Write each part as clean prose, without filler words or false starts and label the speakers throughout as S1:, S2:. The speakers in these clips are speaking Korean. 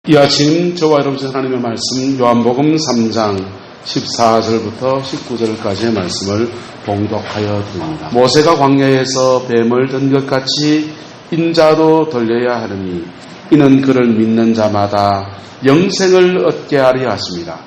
S1: 이 아침 저와 여러분 하나님의 말씀 요한복음 3장 14절부터 19절까지의 말씀을 봉독하여 드립니다. 모세가 광야에서 뱀을 든 것 같이 인자도 돌려야 하느니 이는 그를 믿는 자마다 영생을 얻게 하려 하십니다.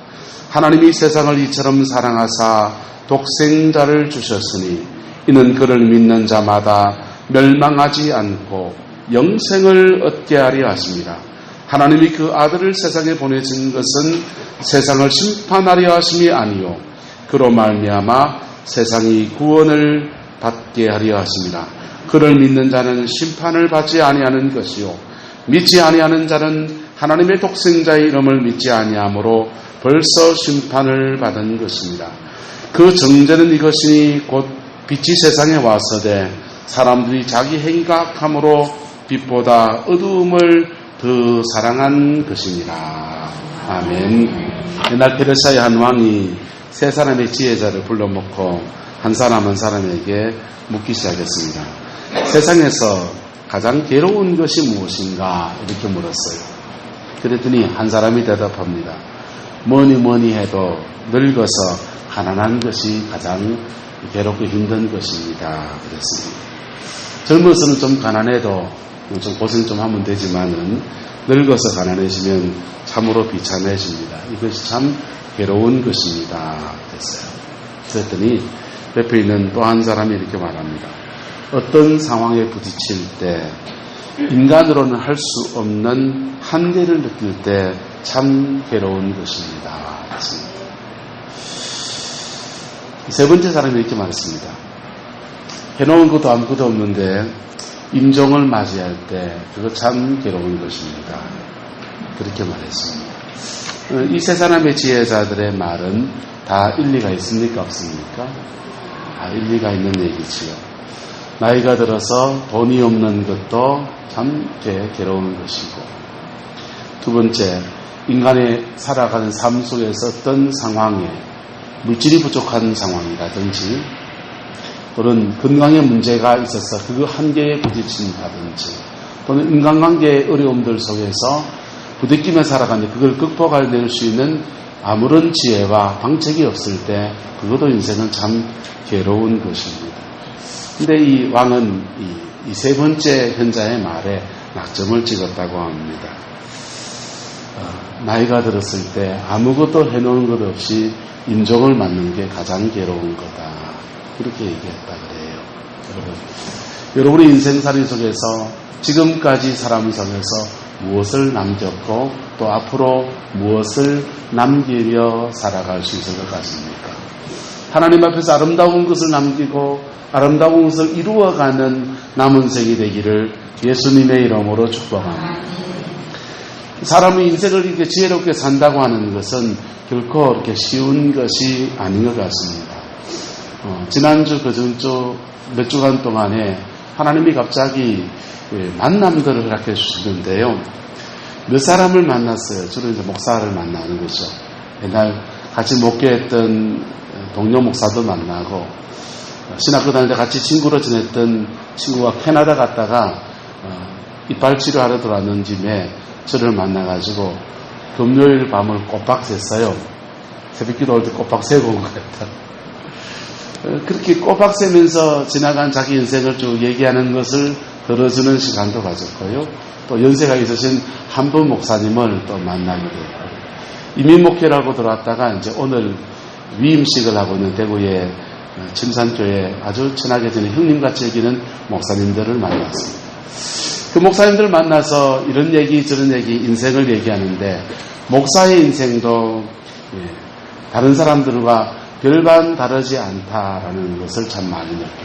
S1: 하나님이 세상을 이처럼 사랑하사 독생자를 주셨으니 이는 그를 믿는 자마다 멸망하지 않고 영생을 얻게 하려 하십니다. 하나님이 그 아들을 세상에 보내신 것은 세상을 심판하려 하심이 아니요 그로 말미암아 세상이 구원을 받게 하려 하십니다. 그를 믿는 자는 심판을 받지 아니하는 것이요 믿지 아니하는 자는 하나님의 독생자의 이름을 믿지 아니하므로 벌써 심판을 받은 것입니다. 그 정죄는 이것이니 곧 빛이 세상에 와서되 사람들이 자기 행위가 악함으로 빛보다 어두움을 더 사랑한 것입니다. 아멘. 옛날 페르시아의 한 왕이 세 사람의 지혜자를 불러놓고 한 사람 한 사람에게 묻기 시작했습니다. 세상에서 가장 괴로운 것이 무엇인가 이렇게 물었어요. 그랬더니 한 사람이 대답합니다. 뭐니 해도 늙어서 가난한 것이 가장 괴롭고 힘든 것입니다. 그랬습니다. 젊어서는 좀 가난해도 좀 고생 좀 하면 되지만은 늙어서 가난해지면 참으로 비참해집니다. 이것이 참 괴로운 것입니다. 그랬어요. 그랬더니 옆에 있는 또 한 사람이 이렇게 말합니다. 어떤 상황에 부딪힐 때 인간으로는 할 수 없는 한계를 느낄 때 참 괴로운 것입니다. 그랬습니다. 세 번째 사람이 이렇게 말했습니다. 해놓은 것도 아무것도 없는데 임종을 맞이할 때 그거 참 괴로운 것입니다. 그렇게 말했습니다. 이 세 사람의 지혜자들의 말은 다 일리가 있습니까? 없습니까? 일리가 있는 얘기지요. 나이가 들어서 돈이 없는 것도 참 괴로운 것이고, 두 번째, 인간의 살아가는 삶 속에서 어떤 상황에 물질이 부족한 상황이라든지 또는 건강에 문제가 있어서 그 한계에 부딪힌다든지 또는 인간관계의 어려움들 속에서 부딪히며 살아가는데 그걸 극복해낼 수 있는 아무런 지혜와 방책이 없을 때 그것도 인생은 참 괴로운 것입니다. 근데 이 왕은 이 세 번째 현자의 말에 낙점을 찍었다고 합니다. 나이가 들었을 때 아무것도 해놓은 것 없이 임종을 맞는 게 가장 괴로운 거다. 그렇게 얘기했다 그래요. 여러분의 인생살이 속에서 지금까지 사람 속에서 무엇을 남겼고 또 앞으로 무엇을 남기려 살아갈 수 있을 것 같습니까? 하나님 앞에서 아름다운 것을 남기고 아름다운 것을 이루어가는 남은 생이 되기를 예수님의 이름으로 축복합니다. 사람의 인생을 이렇게 지혜롭게 산다고 하는 것은 결코 그렇게 쉬운 것이 아닌 것 같습니다. 지난주 그전주 몇 주간 동안에 하나님이 갑자기 만남들을 허락해 주시는데요. 몇 사람을 만났어요. 주로 이제 목사를 만나는 거죠. 옛날 같이 목회했던 동료 목사도 만나고 신학교 다닐 때 같이 친구로 지냈던 친구가 캐나다 갔다가 이빨 치료하러 들어왔는 짐에 저를 만나가지고 금요일 밤을 꼬박 샜어요. 새벽기도 올 때 꼬박 새고 온 것 같다. 그렇게 꼬박 새면서 지나간 자기 인생을 쭉 얘기하는 것을 들어주는 시간도 가졌고요. 또 연세가 있으신 한 분 목사님을 또 만나게 됐고, 이민 목회라고 들어왔다가 이제 오늘 위임식을 하고 있는 대구의 침산교회 아주 친하게 지낸 형님같이 여기는 목사님들을 만났습니다. 그 목사님들 만나서 이런 얘기 저런 얘기 인생을 얘기하는데 목사의 인생도 다른 사람들과 별반 다르지 않다라는 것을 참 많이 느낍니다.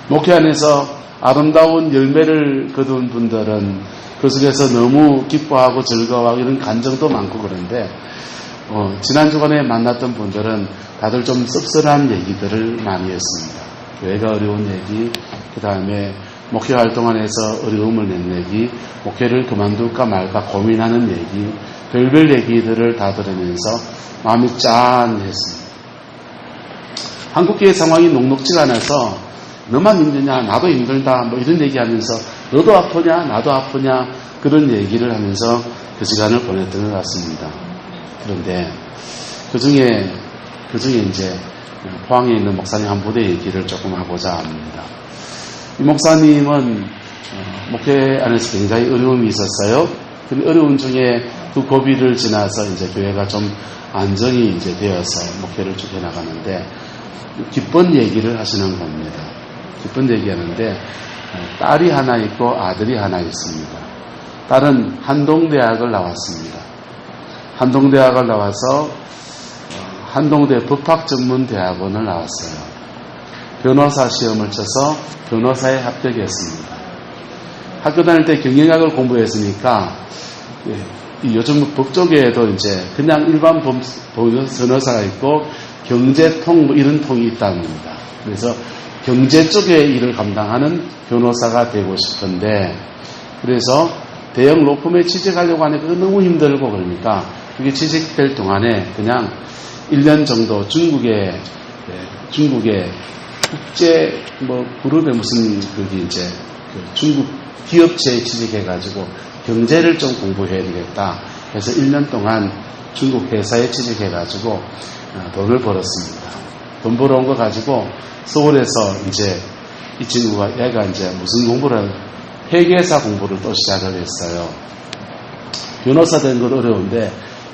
S1: 목회 안에서 아름다운 열매를 거둔 분들은 그 속에서 너무 기뻐하고 즐거워하고 이런 감정도 많고 그런데 지난 주간에 만났던 분들은 다들 좀 씁쓸한 얘기들을 많이 했습니다. 교회가 어려운 얘기, 그 다음에 목회 활동 안에서 어려움을 낸 얘기, 목회를 그만둘까 말까 고민하는 얘기, 별별 얘기들을 다 들으면서 마음이 짠했습니다. 한국교회 상황이 녹록지가 않아서 너만 힘드냐 나도 힘들다 뭐 이런 얘기하면서 너도 아프냐 나도 아프냐 그런 얘기를 하면서 그 시간을 보냈던 것 같습니다. 그런데 그 중에 이제 포항에 있는 목사님 한 분의 얘기를 조금 하고자 합니다. 이 목사님은 목회 안에서 굉장히 어려움이 있었어요. 그 어려움 중에 그 고비를 지나서 이제 교회가 좀 안정이 이제 되어서 목회를 쭉 해나가는데 기쁜 얘기를 하시는 겁니다. 기쁜 얘기하는데 딸이 하나 있고 아들이 하나 있습니다. 딸은 한동대학을 나왔습니다. 한동대학을 나와서 한동대 법학전문대학원을 나왔어요. 변호사 시험을 쳐서 변호사에 합격했습니다. 학교 다닐 때 경영학을 공부했으니까 요즘 법조계에도 이제 그냥 일반 변호사가 있고 경제통 뭐 이런 통이 있답니다. 그래서 경제 쪽의 일을 감당하는 변호사가 되고 싶은데 그래서 대형 로펌에 취직하려고 하니까 너무 힘들고 그러니까 그게 취직될 동안에 그냥 1년 정도 중국의 국제 뭐 그룹에 무슨 그게 이제 중국 기업체에 취직해가지고 경제를 좀 공부해야 되겠다. 그래서 1년 동안 중국 회사에 취직해가지고 돈을 벌었습니다. 돈 벌어온 거 가지고 서울에서 이제 이 친구가 얘가 이제 무슨 공부를 회계사 공부를 또 시작을 했어요. 변호사 된 건 어려운데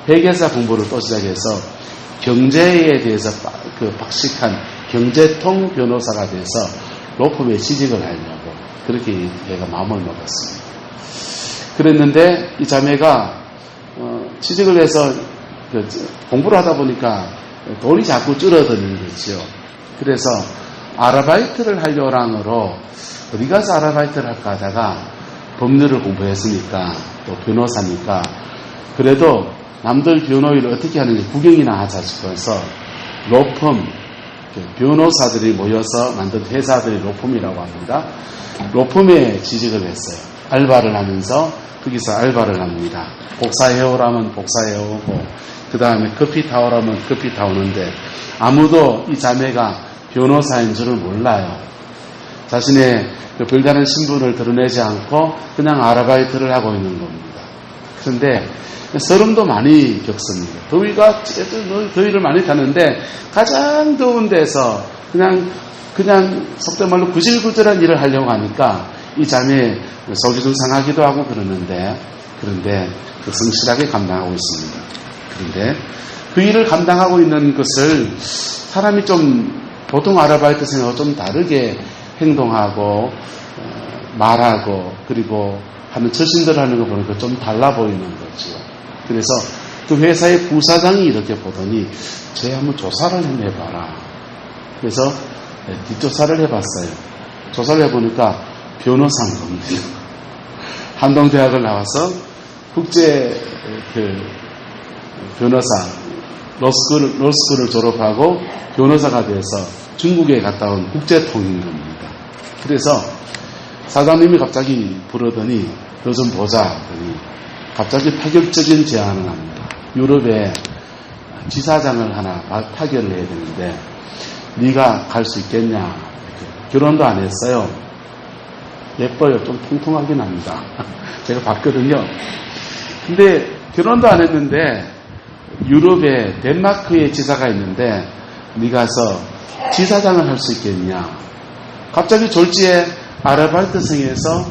S1: 회계사 공부를 또 시작해서 경제에 대해서 박식한 경제통 변호사가 돼서 로펌에 취직을 하려고 그렇게 얘가 마음을 먹었습니다. 그랬는데 이 자매가 취직을 해서 공부를 하다 보니까 돈이 자꾸 줄어드는 거죠. 그래서 아르바이트를 하려랑으로 어디 가서 아르바이트를 할까 하다가 법률을 공부했으니까 또 변호사니까 그래도 남들 변호일을 어떻게 하는지 구경이나 하자 싶어서 로펌 변호사들이 모여서 만든 회사들이 로펌이라고 합니다. 로펌에 취직을 했어요. 알바를 하면서 거기서 알바를 합니다. 복사해오라면 복사해오고 그 다음에 커피 타오라면 커피 타오는데 아무도 이 자매가 변호사인 줄을 몰라요. 자신의 별다른 신분을 드러내지 않고 그냥 아르바이트를 하고 있는 겁니다. 그런데 서름도 많이 겪습니다. 더위를 많이 타는데 가장 더운 데서 그냥 속된 말로 구질구질한 일을 하려고 하니까 이 자매 속이 좀 상하기도 하고 그러는데 성실하게 감당하고 있습니다. 그런데 그 일을 감당하고 있는 것을 사람이 좀 보통 아르바이트 생활하고 좀 다르게 행동하고 말하고 그리고 하는 처신들 하는 거 보니까 좀 달라 보이는 거죠. 그래서 그 회사의 부사장이 이렇게 보더니 쟤 한번 조사를 해봐라. 그래서 뒷조사를 해봤어요. 조사를 해보니까 변호사인 겁니다. 한동대학을 나와서 국제 변호사 로스쿨을 졸업하고 변호사가 돼서 중국에 갔다 온 국제통인 겁니다. 그래서 사장님이 갑자기 부르더니 너 좀 보자 하더니 갑자기 파격적인 제안을 합니다. 유럽에 지사장을 하나 파견을 해야 되는데 네가 갈 수 있겠냐. 결혼도 안 했어요. 예뻐요. 좀 통통하긴 합니다. 제가 봤거든요. 근데 결혼도 안 했는데 유럽에 덴마크에 지사가 있는데 네가 가서 지사장을 할 수 있겠냐. 갑자기 졸지에 아르바이트생에서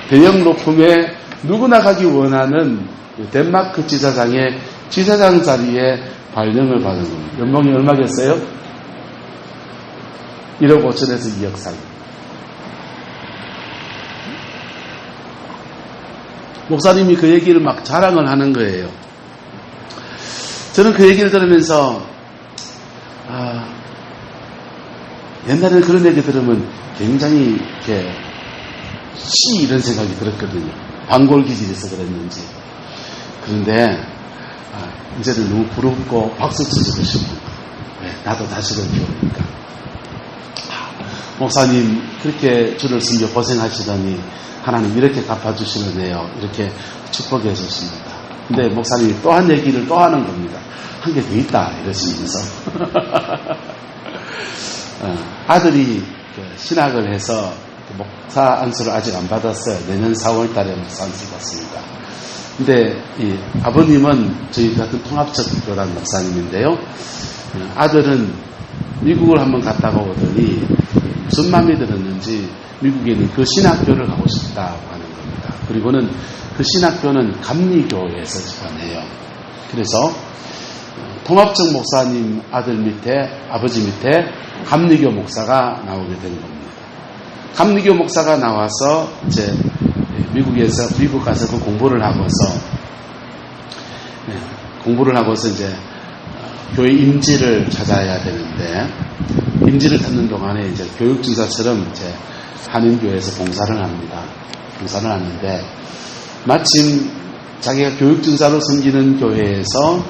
S1: 대형 로펌에 누구나 가기 원하는 덴마크 지사장의 지사장 자리에 발령을 받은 겁니다. 연봉이 얼마겠어요? 1억 5천에서 2억 사이. 목사님이 그 얘기를 막 자랑을 하는 거예요. 저는 그 얘기를 들으면서 옛날에는 그런 얘기 들으면 굉장히 이렇게 이런 생각이 들었거든요. 반골기질에서 그랬는지. 그런데 이제는 너무 부럽고 박수 치고 싶고 나도 자식을 키우니까 목사님 그렇게 줄을 숨겨 고생하시더니 하나님 이렇게 갚아주시는데요. 이렇게 축복해 주십니다. 근데 목사님이 또 한 얘기를 또 하는 겁니다. 한 개 더 있다 이러시면서 아들이 신학을 해서 목사 안수를 아직 안 받았어요. 내년 4월 달에 목사 안수 받습니다. 근데 이 아버님은 저희 같은 통합적 교단 목사님인데요. 아들은 미국을 한번 갔다가 오더니 무슨 마음이 들었는지 미국에 있는 그 신학교를 가고 싶다고 하는 겁니다. 그리고는 그 신학교는 감리교에서 집안해요. 그래서 통합적 목사님 아들 밑에 아버지 밑에 감리교 목사가 나오게 된 겁니다. 감리교 목사가 나와서 이제 미국 가서 그 공부를 하고서 이제 교회 임지를 찾아야 되는데 임지를 찾는 동안에 이제 교육증사처럼 이제 한인교회에서 봉사를 합니다. 봉사를 하는데 마침 자기가 교육증사로 섬기는 교회에서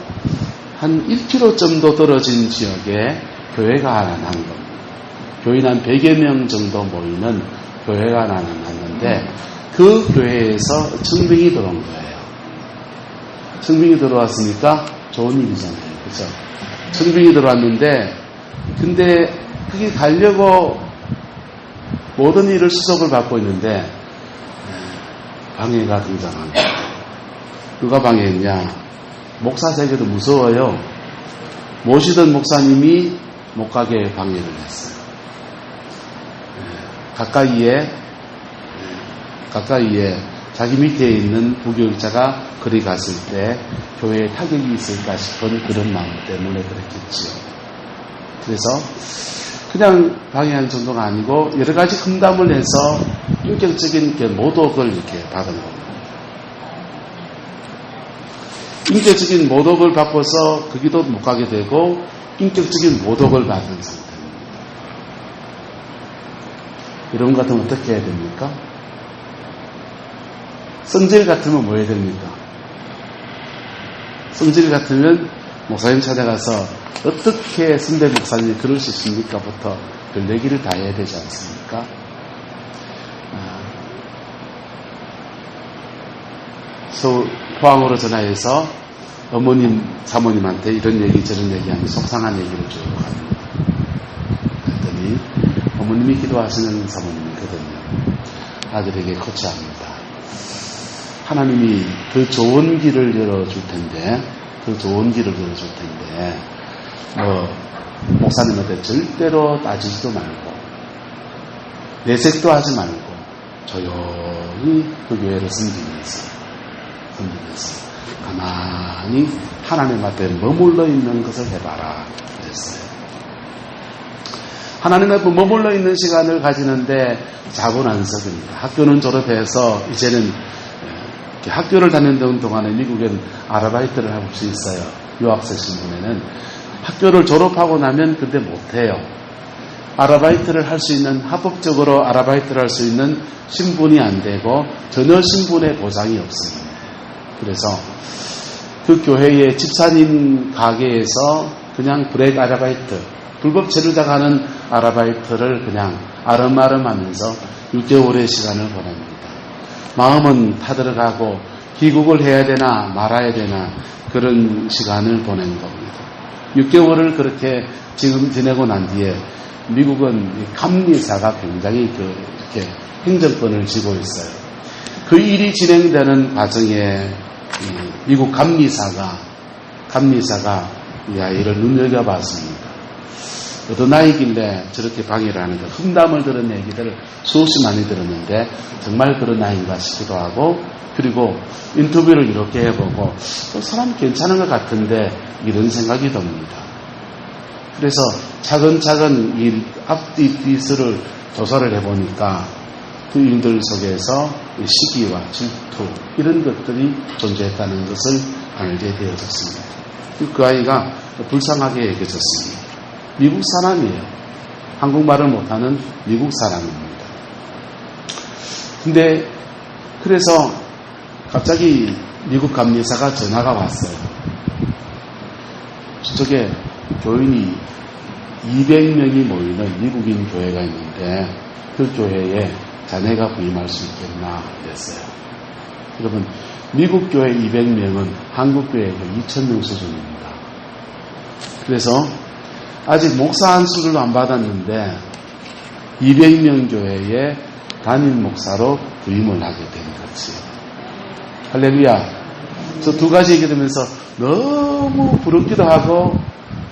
S1: 한 1km 정도 떨어진 지역에 교회가 하나 난 겁니다. 교인 한 100여 명 정도 모이는 교회가 하나 났는데 그 교회에서 청빙이 들어온 거예요. 청빙이 들어왔으니까 좋은 일이잖아요. 그렇죠? 청빙이 들어왔는데 근데 그게 가려고 모든 일을 수속을 받고 있는데 방해가 등장합니다. 누가 방해했냐? 목사 세계도 무서워요. 모시던 목사님이 못 가게 방해를 했어요. 가까이에 자기 밑에 있는 부교육자가 그리 갔을 때 교회에 타격이 있을까 싶은 그런 마음 때문에 그랬겠지요. 그래서 그냥 방해한 정도가 아니고 여러 가지 험담을 해서 인격적인 모독을 이렇게 받은 겁니다. 인격적인 모독을 받고서 거기도 못 가게 되고 인격적인 모독을 받은 상태입니다. 이런 것 같으면 어떻게 해야 됩니까? 성질 같으면 뭐 해야 됩니까? 성질 같으면 목사님 찾아가서 어떻게 선배 목사님이 그럴 수 있습니까? 부터 별 얘기를 다 해야 되지 않습니까? 포항으로 전화해서 어머님, 사모님한테 이런 얘기 저런 얘기하면 속상한 얘기를 쭉 합니다. 그랬더니 어머님이 기도하시는 사모님이거든요. 아들에게 코치합니다. 하나님이 더 좋은 길을 열어줄 텐데 목사님한테 절대로 따지지도 말고 내색도 하지 말고 조용히 그 교회를 섬기면서 가만히 하나님 앞에 머물러 있는 것을 해봐라 그랬어요. 하나님 앞에 머물러 있는 시간을 가지는데 자고난석입니다. 학교는 졸업해서 이제는 학교를 다니는 동안에 미국엔 아르바이트를 할 수 있어요. 유학생 신분에는 학교를 졸업하고 나면 근데 못해요. 아르바이트를 할 수 있는 합법적으로 아르바이트를 할 수 있는 신분이 안 되고 전혀 신분의 보장이 없습니다. 그래서 그 교회의 집사님 가게에서 그냥 브레이크 아르바이트, 불법 체류자가 하는 아르바이트를 그냥 아름아름하면서 6개월의 시간을 보냅니다. 마음은 타들어가고 귀국을 해야 되나 말아야 되나 그런 시간을 보낸 겁니다. 6개월을 그렇게 지금 지내고 난 뒤에 미국은 감리사가 굉장히 이렇게 행정권을 쥐고 있어요. 그 일이 진행되는 과정에 미국 감리사가 이 아이를 눈여겨봤습니다. 어떤 아이길래 저렇게 방해를 하는데 험담을 들은 얘기들을 수없이 많이 들었는데 정말 그런 아이인가 싶기도 하고 그리고 인터뷰를 이렇게 해보고 사람 괜찮은 것 같은데 이런 생각이 듭니다. 그래서 차근차근 이 앞뒤뒤를 조사를 해보니까 그 일들 속에서 시기와 질투 이런 것들이 존재했다는 것을 알게 되어졌습니다. 그 아이가 불쌍하게 여겨졌습니다. 미국 사람이에요. 한국말을 못하는 미국 사람입니다. 근데 그래서 갑자기 미국 감리사가 전화가 왔어요. 저쪽에 교인이 200명이 모이는 미국인 교회가 있는데 그 교회에 자네가 부임할 수 있겠나 그랬어요. 여러분 미국 교회 200명은 한국 교회 2,000명 수준입니다. 그래서 아직 목사 안수를 안 받았는데 200명 교회에 담임 목사로 부임을 하게 된 거지. 할렐루야. 저 두 가지 얘기 들으면서 너무 부럽기도 하고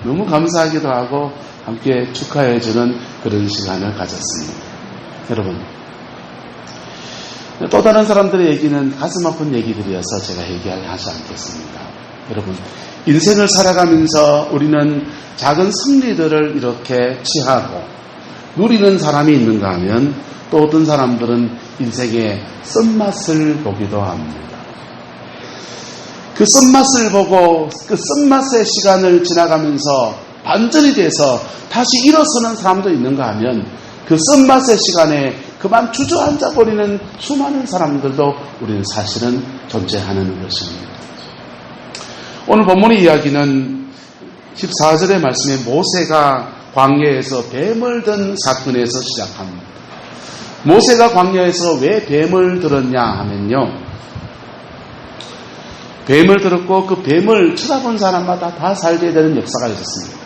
S1: 너무 감사하기도 하고 함께 축하해주는 그런 시간을 가졌습니다. 여러분, 또 다른 사람들의 얘기는 가슴 아픈 얘기들이어서 제가 얘기하지 않겠습니다. 여러분, 인생을 살아가면서 우리는 작은 승리들을 이렇게 취하고 누리는 사람이 있는가 하면 또 어떤 사람들은 인생의 쓴맛을 보기도 합니다. 그 쓴맛을 보고 그 쓴맛의 시간을 지나가면서 반전이 돼서 다시 일어서는 사람도 있는가 하면 그 쓴맛의 시간에 그만 주저앉아 버리는 수많은 사람들도 우리는 사실은 존재하는 것입니다. 오늘 본문의 이야기는 14절의 말씀에 모세가 광야에서 뱀을 든 사건에서 시작합니다. 모세가 광야에서 왜 뱀을 들었냐 하면요, 뱀을 들었고 그 뱀을 쳐다본 사람마다 다 살게 되는 역사가 있었습니다.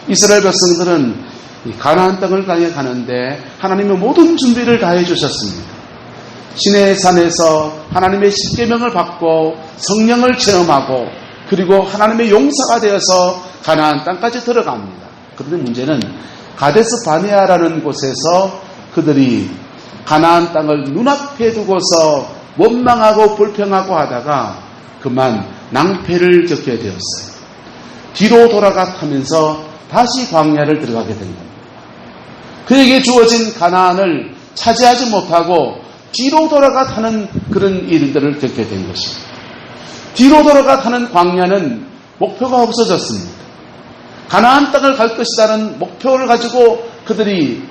S1: 이스라엘 백성들은 가나안 땅을 향해 가는데 하나님의 모든 준비를 다 해주셨습니다. 시내 산에서 하나님의 십계명을 받고 성령을 체험하고 그리고 하나님의 용사가 되어서 가나안 땅까지 들어갑니다. 그런데 문제는 가데스 바네아라는 곳에서 그들이 가나안 땅을 눈앞에 두고서 원망하고 불평하고 하다가 그만 낭패를 겪게 되었어요. 뒤로 돌아가면서 다시 광야를 들어가게 된 겁니다. 그에게 주어진 가나안을 차지하지 못하고 뒤로 돌아가는 그런 일들을 겪게 된 것입니다. 뒤로 돌아가는 광야는 목표가 없어졌습니다. 가나안 땅을 갈 것이라는 목표를 가지고 그들이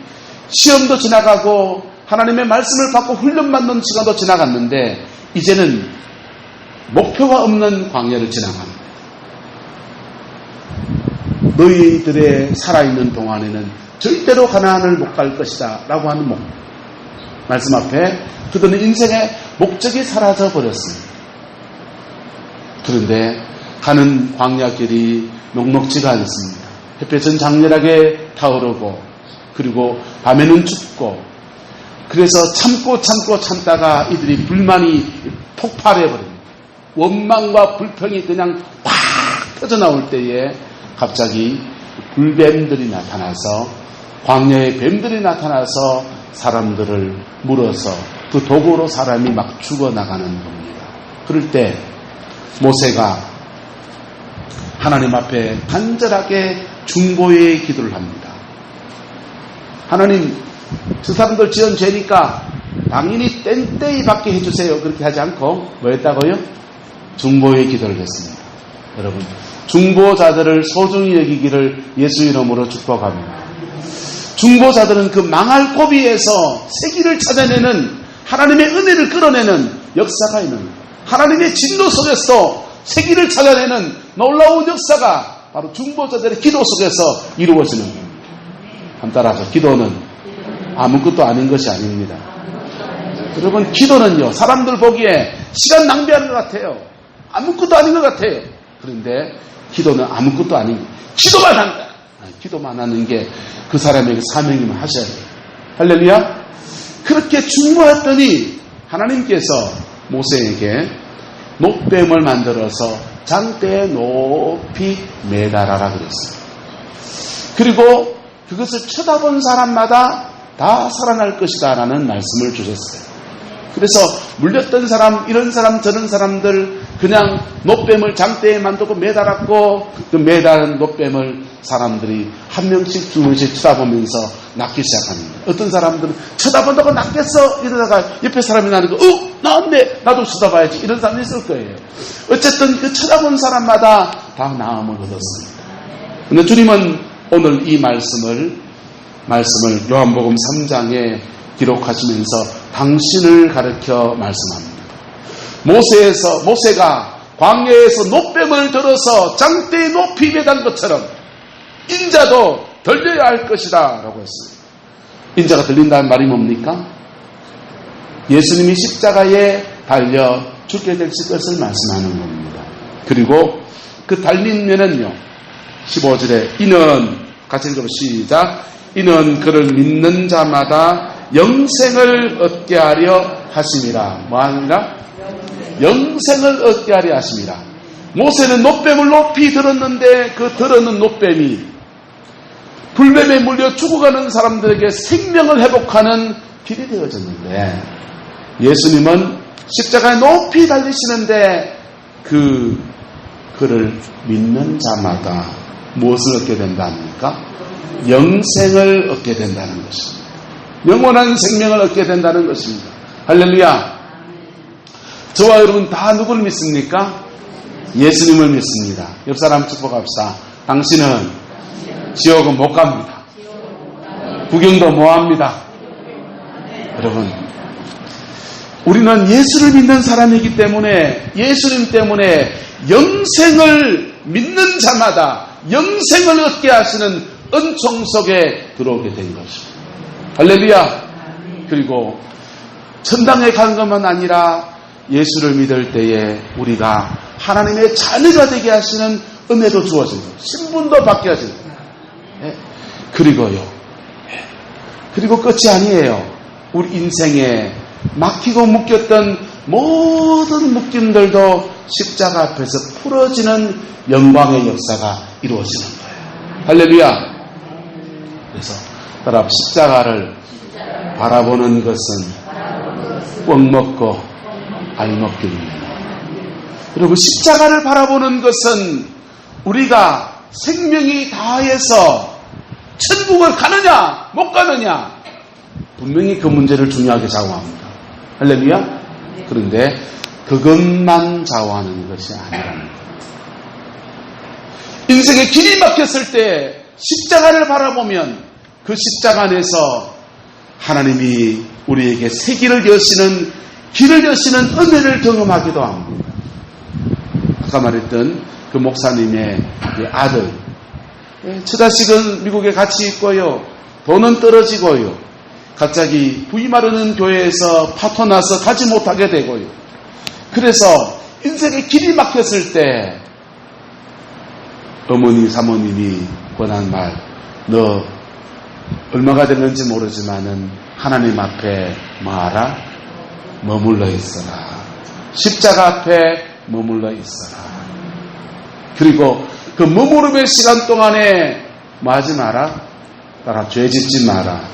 S1: 시험도 지나가고 하나님의 말씀을 받고 훈련받는 시간도 지나갔는데 이제는 목표가 없는 광야를 지나갑니다. 너희들의 살아있는 동안에는 절대로 가나안을 못 갈 것이다 라고 하는 말씀 앞에 그들은 인생의 목적이 사라져 버렸습니다. 그런데 가는 광야길이 녹록지가 않습니다. 햇볕은 장렬하게 타오르고 그리고 밤에는 춥고 그래서 참다가 이들이 불만이 폭발해버립니다. 원망과 불평이 그냥 팍 터져나올 때에 갑자기 불뱀들이 나타나서 광야의 뱀들이 나타나서 사람들을 물어서 그 도구로 사람이 막 죽어나가는 겁니다. 그럴 때 모세가 하나님 앞에 간절하게 중보의 기도를 합니다. 하나님, 저 사람들 지은 죄니까 당연히 땡땡이 받게 해주세요. 그렇게 하지 않고 뭐 했다고요? 중보의 기도를 했습니다. 여러분, 중보자들을 소중히 여기기를 예수 이름으로 축복합니다. 중보자들은 그 망할 고비에서 세기를 찾아내는 하나님의 은혜를 끌어내는 역사가 있는 거예요. 하나님의 진노 속에서 세기를 찾아내는 놀라운 역사가 바로 중보자들의 기도 속에서 이루어지는 겁니다. 한 따라서 기도는 아무것도 아닌 것이 아닙니다. 여러분, 기도는요, 사람들 보기에 시간 낭비하는 것 같아요. 아무것도 아닌 것 같아요. 그런데 기도는 아무것도 아닌 거예요. 기도만 한다. 기도만 하는 게 그 사람에게 사명이면 하셔야 돼요. 할렐루야. 그렇게 중보했더니 하나님께서 모세에게 놋뱀을 만들어서 장대에 높이 매달아라 그랬어요. 그리고 그것을 쳐다본 사람마다 다 살아날 것이다 라는 말씀을 주셨어요. 그래서 물렸던 사람, 이런 사람, 저런 사람들 그냥 놋뱀을 장대에 만들고 매달았고 그 매달은 놋뱀을 사람들이 한 명씩 두 명씩 쳐다보면서 낚기 시작합니다. 어떤 사람들은 쳐다본다고 낚겠어 이러다가 옆에 사람이 나니까 나왔네 나도 쳐다봐야지 이런 사람이 있을 거예요. 어쨌든 그 쳐다본 사람마다 다 나음을 얻었습니다. 그런데 주님은 오늘 이 말씀을 요한복음 3장에 기록하시면서 당신을 가르쳐 말씀합니다. 모세가 광야에서 놋뱀을 들어서 장대에 높이 매단 것처럼 인자도 들려야 할 것이다 라고 했습니다. 인자가 들린다는 말이 뭡니까? 예수님이 십자가에 달려 죽게 될 것을 말씀하는 겁니다. 그리고 그 달리면은요 15절에 이는 같이 읽어보시죠. 시작. 이는 그를 믿는 자마다 영생을 얻게 하려 하심이라. 뭐하니라? 영생을 얻게 하려 하심이라. 모세는 놋뱀을 높이 들었는데 그 들었는 놋뱀이 불뱀에 물려 죽어가는 사람들에게 생명을 회복하는 길이 되어졌는데, 예수님은 십자가에 높이 달리시는데 그를 믿는 자마다 무엇을 얻게 된답니까? 영생을 얻게 된다는 것입니다. 영원한 생명을 얻게 된다는 것입니다. 할렐루야. 저와 여러분 다 누구를 믿습니까? 예수님을 믿습니다. 옆 사람 축복합시다. 당신은 지옥은 못 갑니다. 구경도 못 합니다. 여러분, 우리는 예수를 믿는 사람이기 때문에, 예수님 때문에 영생을 믿는 자마다 영생을 얻게 하시는 은총 속에 들어오게 된 것입니다. 할렐루야. 그리고 천당에 간 것만 아니라 예수를 믿을 때에 우리가 하나님의 자녀가 되게 하시는 은혜도 주어진 거예요. 신분도 받게 하시는 거예요. 그리고요. 그리고 끝이 아니에요. 우리 인생에 막히고 묶였던 모든 묶임들도 십자가 앞에서 풀어지는 영광의 역사가 이루어지는 거예요. 할렐루야. 그래서 따라 십자가를 바라보는 것은 꽉 먹고 알먹기입니다. 여러분, 십자가를 바라보는 것은 우리가 생명이 다해서 천국을 가느냐 못 가느냐, 분명히 그 문제를 중요하게 좌우합니다. 할렐루야. 그런데 그것만 좌우하는 것이 아니라는 거예요. 인생의 길이 막혔을 때 십자가를 바라보면 그 십자가 안에서 하나님이 우리에게 새 길을 여시는 은혜를 경험하기도 합니다. 아까 말했던 그 목사님의 그 아들, 처자식은 미국에 같이 있고요, 돈은 떨어지고요, 갑자기 부이 마르는 교회에서 파토 나서 가지 못하게 되고요. 그래서 인생의 길이 막혔을 때 어머니 사모님이 권한 말, 너 얼마가 됐는지 모르지만은 하나님 앞에 뭐하라? 머물러 있어라. 십자가 앞에 머물러 있어라. 그리고 그 머무름의 시간 동안에 뭐 하지 마라? 따라 죄 짓지 마라.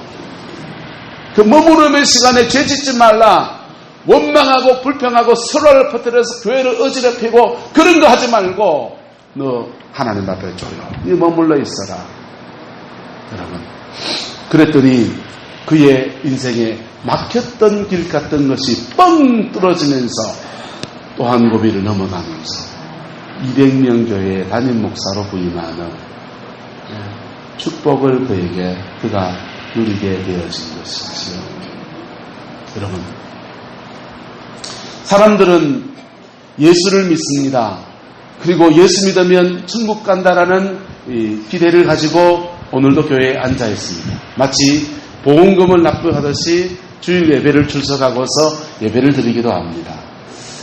S1: 그 머무름의 시간에 죄 짓지 말라. 원망하고 불평하고 서로를 퍼뜨려서 교회를 어지럽히고 그런 거 하지 말고 너 하나님 앞에 조용히 머물러 있어라. 여러분, 그랬더니 그의 인생에 막혔던 길 같던 것이 뻥 뚫어지면서 또 한 고비를 넘어가면서 200명 교회의 담임 목사로 부임하는 축복을 그가 누리게 되어진 것이지요. 여러분, 사람들은 예수를 믿습니다. 그리고 예수 믿으면 천국 간다라는 기대를 가지고 오늘도 교회에 앉아 있습니다. 마치 보험금을 납부하듯이 주일 예배를 출석하고서 예배를 드리기도 합니다.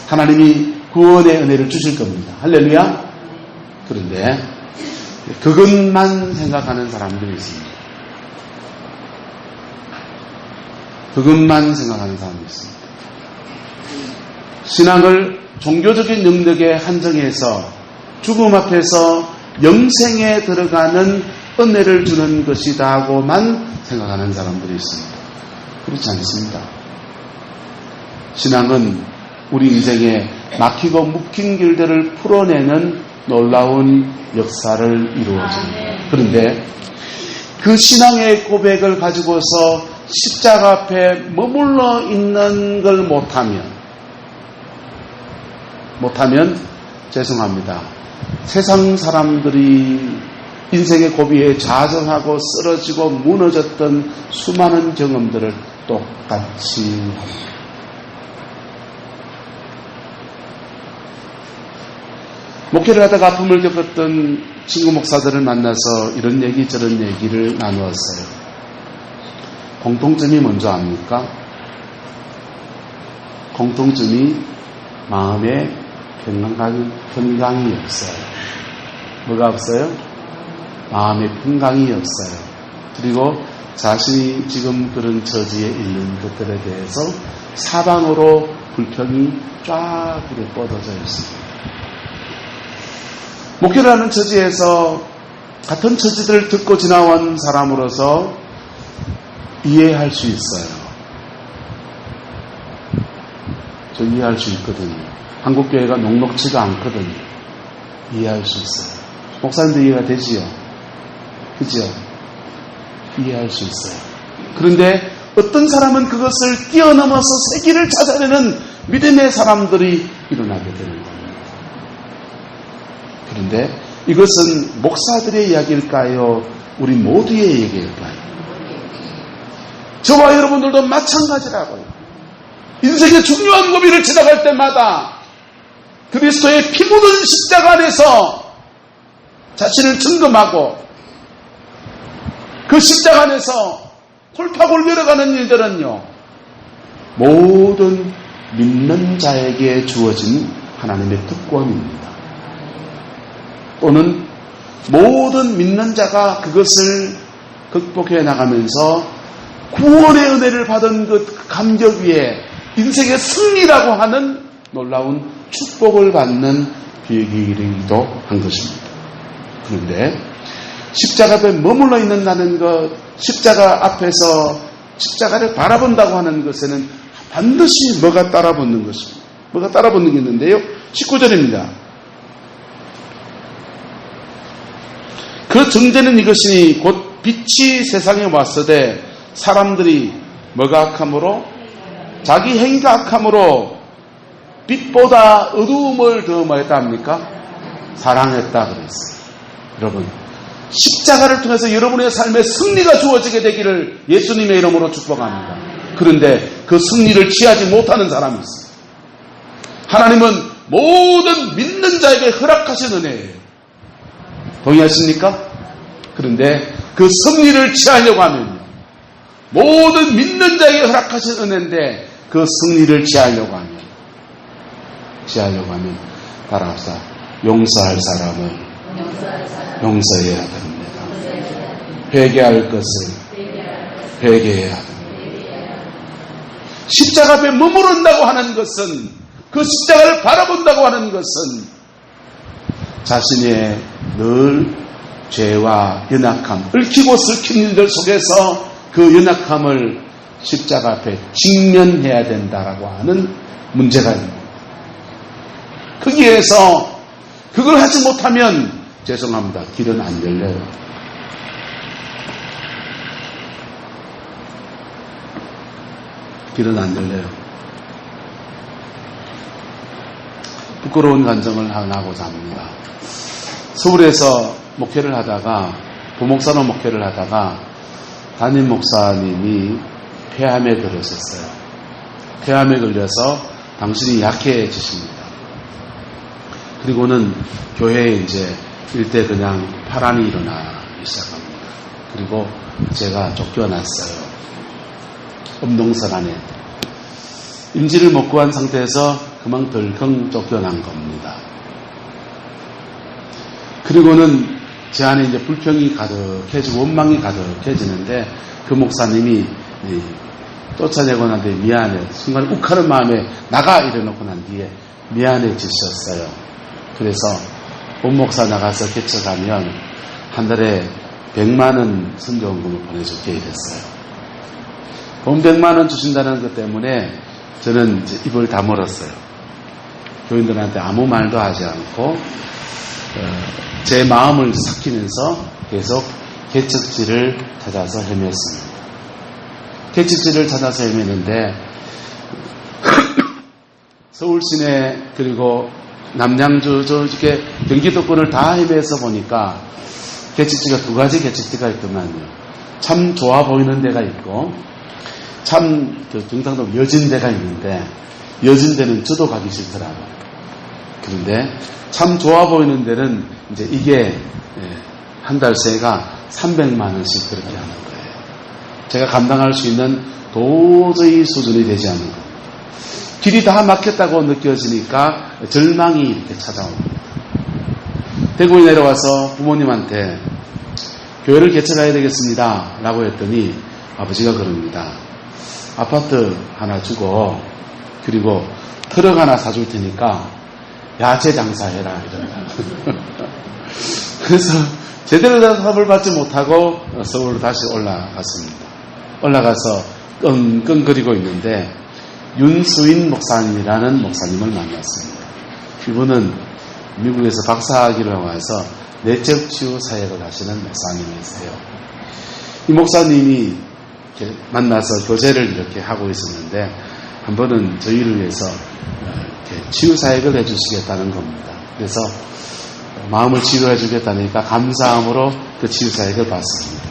S1: 하나님이 구원의 은혜를 주실 겁니다. 할렐루야. 그런데 그것만 생각하는 사람들이 있습니다. 그것만 생각하는 사람이 있습니다. 신앙을 종교적인 영역에 한정해서 죽음 앞에서 영생에 들어가는 은혜를 주는 것이다 하고만 생각하는 사람들이 있습니다. 그렇지 않습니다. 신앙은 우리 인생에 막히고 묶인 길들을 풀어내는 놀라운 역사를 이루어집니다. 그런데 그 신앙의 고백을 가지고서 십자가 앞에 머물러 있는 걸 못하면 죄송합니다. 세상 사람들이 인생의 고비에 좌절하고 쓰러지고 무너졌던 수많은 경험들을 똑같이 합니다. 목회를 하다가 아픔을 겪었던 친구 목사들을 만나서 이런 얘기 저런 얘기를 나누었어요. 공통점이 뭔지 압니까? 공통점이 마음에 평강이 없어요. 뭐가 없어요? 마음에 평강이 없어요. 그리고 자신이 지금 그런 처지에 있는 것들에 대해서 사방으로 불평이 쫙 이렇게 뻗어져 있습니다. 목회를 하는 처지에서 같은 처지들을 듣고 지나온 사람으로서 이해할 수 있어요. 저 이해할 수 있거든요. 한국교회가 녹록지가 않거든요. 이해할 수 있어요. 목사님도 이해가 되지요? 그죠? 이해할 수 있어요. 그런데 어떤 사람은 그것을 뛰어넘어서 세기를 찾아내는 믿음의 사람들이 일어나게 되는 겁니다. 그런데 이것은 목사들의 이야기일까요? 우리 모두의 얘기일까요? 저와 여러분들도 마찬가지라고요. 인생의 중요한 고비를 지나갈 때마다 그리스도의 피 묻은 십자가 안에서 자신을 점검하고 그 십자가 안에서 홀파골 내려가는 일들은요, 모든 믿는 자에게 주어진 하나님의 특권입니다. 또는 모든 믿는 자가 그것을 극복해 나가면서 구원의 은혜를 받은 그 감격 위에 인생의 승리라고 하는 놀라운 축복을 받는 비기이기도 한 것입니다. 그런데 십자가 앞에 머물러 있는다는 것, 십자가 앞에서 십자가를 바라본다고 하는 것에는 반드시 뭐가 따라붙는 것입니다. 뭐가 따라붙는 게 있는데요. 19절입니다. 그 정죄는 이것이니 곧 빛이 세상에 왔으되 사람들이 뭐가 악함으로? 자기 행위가 악함으로 빛보다 어두움을 더 뭐했다 합니까? 사랑했다 그랬어요. 여러분, 십자가를 통해서 여러분의 삶에 승리가 주어지게 되기를 예수님의 이름으로 축복합니다. 그런데 그 승리를 취하지 못하는 사람이 있어요. 하나님은 모든 믿는 자에게 허락하신 은혜예요. 동의하십니까? 그런데 그 승리를 취하려고 하면요, 모든 믿는 자에게 허락하신 은혜인데 그 승리를 취하려고 하면 따라합시다. 용서할 사람을 용서해야 됩니다. 회개할 것을 회개해야 됩니다. 십자가 앞에 머무른다고 하는 것은, 그 십자가를 바라본다고 하는 것은 자신의 늘 죄와 연약함, 얽히고 설킨 일들 속에서 그 연약함을 십자가 앞에 직면해야 된다라고 하는 문제가 있습니다. 거기에서 그걸 하지 못하면 죄송합니다. 길은 안 열려요. 길은 안 열려요. 부끄러운 간증을 하고자 합니다. 서울에서 목회를 하다가, 부목사로 목회를 하다가 담임 목사님이 폐암에 걸리셨어요. 폐암에 걸려서 당신이 약해지십니다. 그리고는 교회에 이제 일대 그냥 파란이 일어나기 시작합니다. 그리고 제가 쫓겨났어요. 엄동선 안에. 임지를 못 구한 상태에서 그만 덜컹 쫓겨난 겁니다. 그리고는 제 안에 이제 불평이 가득해지고 원망이 가득해지는데 그 목사님이 쫓아내고 난 뒤에 미안해. 순간 욱하는 마음에 나가 이래놓고 난 뒤에 미안해지셨어요. 그래서 본 목사 나가서 개척하면 한 달에 100만 원 선조원금을 보내줄게 이랬어요. 돈 100만 원 주신다는 것 때문에 저는 이제 입을 다물었어요. 교인들한테 아무 말도 하지 않고 제 마음을 삭히면서 계속 개척지를 찾아서 헤맸습니다. 개척지를 찾아서 헤매는데 서울 시내 그리고 남양주 이렇게 경기도권을 다 헤매서 보니까 개척지가 두 가지 개척지가 있더만요. 참 좋아 보이는 데가 있고 참 경상도 여진대가 있는데 여진대는 저도 가기 싫더라고요. 그런데 참 좋아 보이는 데는 이제 이게 한 달 새가 300만 원씩 그렇게 하는 거예요. 제가 감당할 수 있는 도저히 수준이 되지 않는 겁니다. 길이 다 막혔다고 느껴지니까 절망이 이렇게 찾아옵니다. 대구에 내려와서 부모님한테 교회를 개척해야 되겠습니다 라고 했더니 아버지가 그럽니다. 아파트 하나 주고 그리고 트럭 하나 사줄 테니까 야채 장사해라 이런다. 그래서 제대로 된 답을 받지 못하고 서울로 다시 올라갔습니다. 올라가서 끙끙거리고 있는데 윤수인 목사님이라는 목사님을 만났습니다. 이분은 미국에서 박사학위를 와서 내적치유 사역을 하시는 목사님이세요. 이 목사님이 이렇게 만나서 교제를 이렇게 하고 있었는데 한 번은 저희를 위해서 이렇게 치유 사역을 해주시겠다는 겁니다. 그래서 마음을 치유해 주겠다니까 감사함으로 그 치유 사역을 받습니다.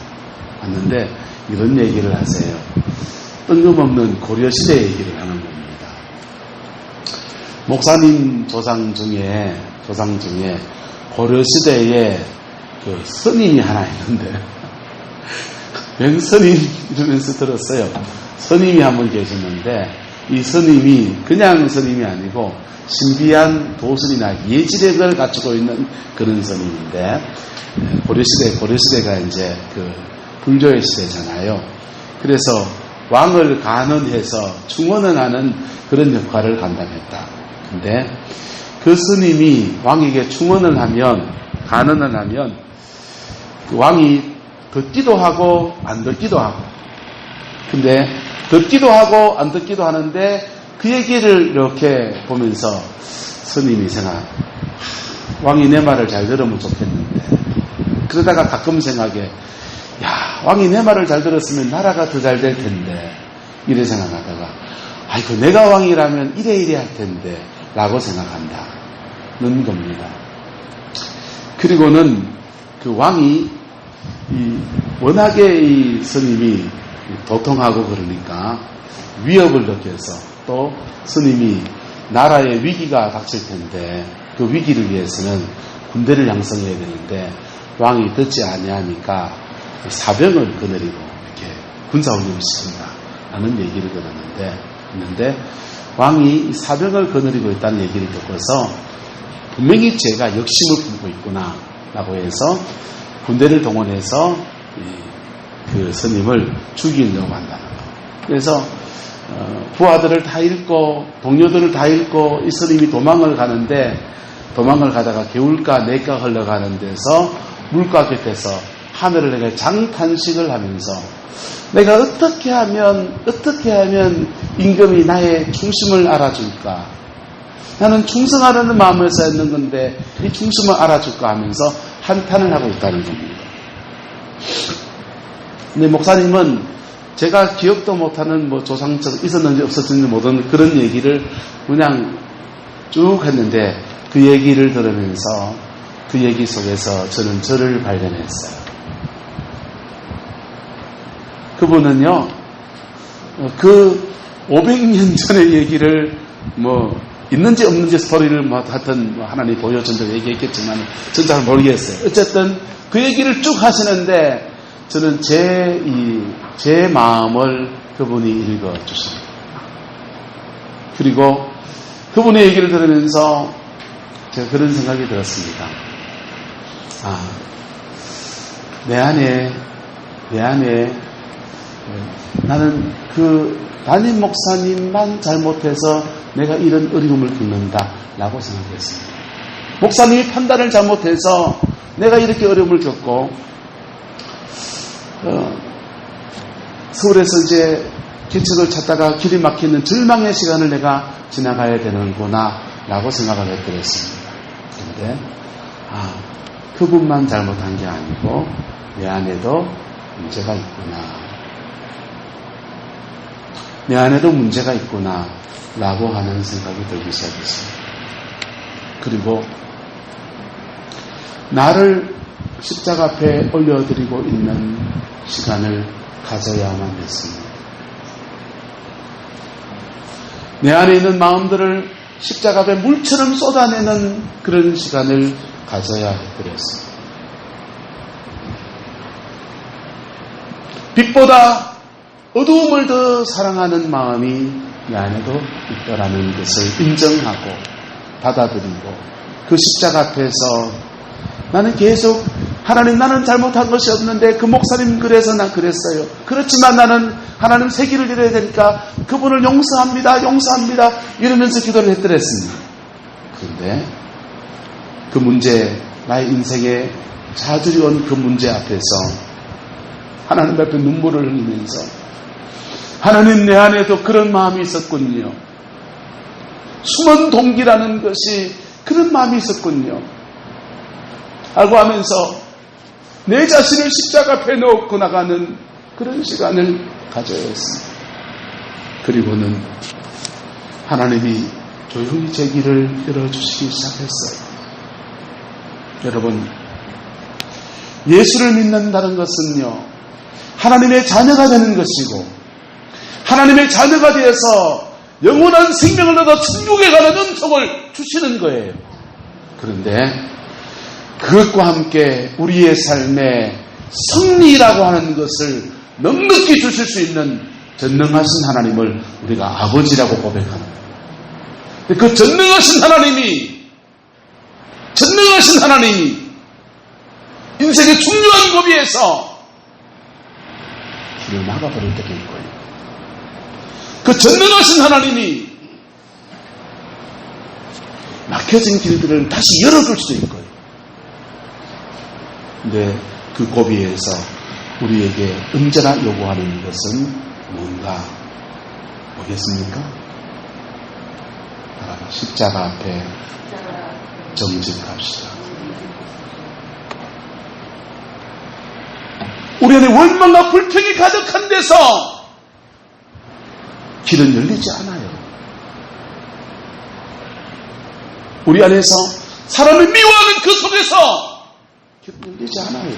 S1: 봤는데 이런 얘기를 하세요. 뜬금없는 고려시대 얘기를 하는 겁니다. 목사님 조상 중에 고려시대에 그 스님이 하나 있는데 웬 스님 이러면서 들었어요. 스님이 한 분 계셨는데 이 스님이 그냥 스님이 아니고 신비한 도술이나 예지력을 갖추고 있는 그런 스님인데 고려시대가 이제 그 불교의 시대잖아요. 그래서 왕을 간언해서 충원을 하는 그런 역할을 감당했다. 근데 그 스님이 왕에게 충원을 하면, 간언을 하면 그 왕이 듣기도 하고 안 듣기도 하고, 근데 듣기도 하고 안 듣기도 하는데 그 얘기를 이렇게 보면서 스님이 왕이 내 말을 잘 들으면 좋겠는데, 그러다가 가끔 생각해, 야, 왕이 내 말을 잘 들었으면 나라가 더 잘 될 텐데, 이래 생각하다가, 아이고, 내가 왕이라면 이래 할 텐데, 라고 생각한다는 겁니다. 그리고는 그 왕이 워낙에 이 스님이 도통하고 그러니까 위협을 느껴서 또 스님이 나라에 위기가 닥칠 텐데 그 위기를 위해서는 군대를 양성해야 되는데 왕이 듣지 아니하니까 사병을 거느리고 이렇게 군사훈련을 시킨다 라는 얘기를 들었는데 왕이 사병을 거느리고 있다는 얘기를 듣고서 분명히 제가 역심을 품고 있구나 라고 해서 군대를 동원해서 그 스님을 죽이려고 한다는 거. 그래서 부하들을 다 잃고 동료들을 다 잃고 이 스님이 도망을 가다가 개울가 내가 흘러가는 데서 물가 곁에서 하늘을 내가 장탄식을 하면서 내가 어떻게 하면 임금이 나의 충심을 알아줄까? 나는 충성하려는 마음에서 했는 건데 이 충심을 알아줄까 하면서 한탄을 하고 있다는 겁니다. 근데 목사님은 제가 기억도 못하는 조상적 있었는지 없었는지 모르는 그런 얘기를 그냥 쭉 했는데 그 얘기를 들으면서 그 얘기 속에서 저는 저를 발견했어요. 그분은요, 그 500년 전의 얘기를 있는지 없는지 스토리를 하여튼 하나님 보여준다고 얘기했겠지만 전 잘 모르겠어요. 어쨌든 그 얘기를 쭉 하시는데 저는 제 마음을 그분이 읽어주십니다. 그리고 그분의 얘기를 들으면서 제가 그런 생각이 들었습니다. 내 안에 나는 그 담임 목사님만 잘못해서 내가 이런 어려움을 겪는다 라고 생각했습니다. 목사님이 판단을 잘못해서 내가 이렇게 어려움을 겪고 서울에서 이제 개척을 찾다가 길이 막히는 절망의 시간을 내가 지나가야 되는구나 라고 생각을 했더랬습니다. 그런데 그분만 잘못한 게 아니고 내 안에도 문제가 있구나. 내 안에도 문제가 있구나 라고 하는 생각이 들기 시작했습니다. 그리고 나를 십자가 앞에 올려드리고 있는 시간을 가져야만 했습니다. 내 안에 있는 마음들을 십자가 앞에 물처럼 쏟아내는 그런 시간을 가져야 했더랬습니다. 빛보다 어두움을 더 사랑하는 마음이 내 안에도 있더라는 것을 인정하고 받아들이고 그 십자가 앞에서 나는 계속 하나님, 나는 잘못한 것이 없는데 그 목사님 그래서 난 그랬어요. 그렇지만 나는 하나님 새 길을 이뤄야 되니까 그분을 용서합니다. 용서합니다. 이러면서 기도를 했더랬습니다. 그런데 그 문제, 나의 인생에 자주 온 그 문제 앞에서 하나님 앞에 눈물을 흘리면서 하나님, 내 안에도 그런 마음이 있었군요. 숨은 동기라는 것이 그런 마음이 있었군요. 알고 하면서 내 자신을 십자가 앞에 놓고 나가는 그런 시간을 가져야 했습니다. 그리고는 하나님이 조용히 제 길을 열어주시기 시작했어요. 여러분, 예수를 믿는다는 것은요, 하나님의 자녀가 되는 것이고, 하나님의 자녀가 되어서 영원한 생명을 얻어 천국에 가는 은총을 주시는 거예요. 그런데 그것과 함께 우리의 삶에 승리라고 하는 것을 넉넉히 주실 수 있는 전능하신 하나님을 우리가 아버지라고 고백하는 거예요. 그 전능하신 하나님이 인생의 중요한 고비에서 길을 막아버릴 때가 있고요. 그 전능하신 하나님이 막혀진 길들을 다시 열어줄 수도 있고요. 근데 그 고비에서 우리에게 언제나 요구하는 것은 뭔가 뭐겠습니까? 십자가 앞에 정직합시다. 우리 안에 원망과 불평이 가득한 데서 길은 열리지 않아요. 우리 안에서 사람을 미워하는 그 속에서 길은 열리지 않아요.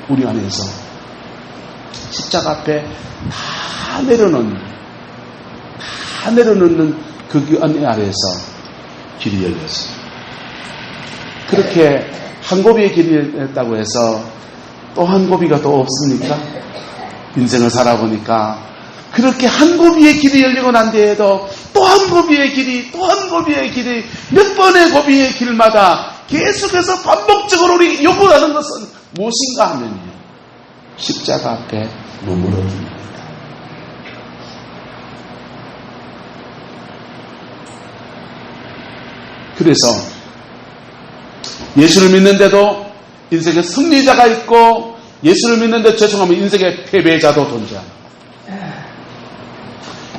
S1: 우리 안에서 십자가 앞에 다 내려놓는 그 안에 아래에서 길이 열렸어요. 그렇게 한 고비의 길이 열렸다고 해서 또 한 고비가 또 없습니까? 인생을 살아보니까 그렇게 한 고비의 길이 열리고 난 뒤에도 또 한 고비의 길이, 또 한 고비의 길이, 몇 번의 고비의 길마다 계속해서 반복적으로 우리 요구하는 것은 무엇인가 하면요, 십자가 앞에 머물러줍니다. 그래서 예수를 믿는데도 인생의 승리자가 있고, 예수를 믿는데 죄송하면 인생의 패배자도 존재합니다.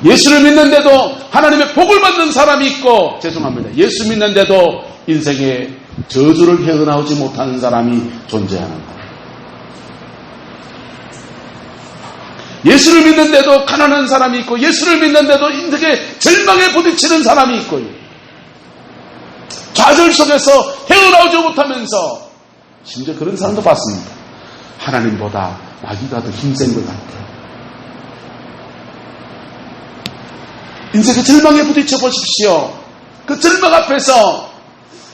S1: 예수를 믿는데도 하나님의 복을 받는 사람이 있고, 죄송합니다, 예수 믿는데도 인생의 저주를 헤어나오지 못하는 사람이 존재하는 거예요. 예수를 믿는데도 가난한 사람이 있고, 예수를 믿는데도 인생의 절망에 부딪히는 사람이 있고요. 좌절 속에서 헤어나오지 못하면서 심지어 그런 사람도 봤습니다. 하나님보다 마귀가 더 힘센 것 같아요. 인생의 절망에 부딪혀 보십시오. 그 절망 앞에서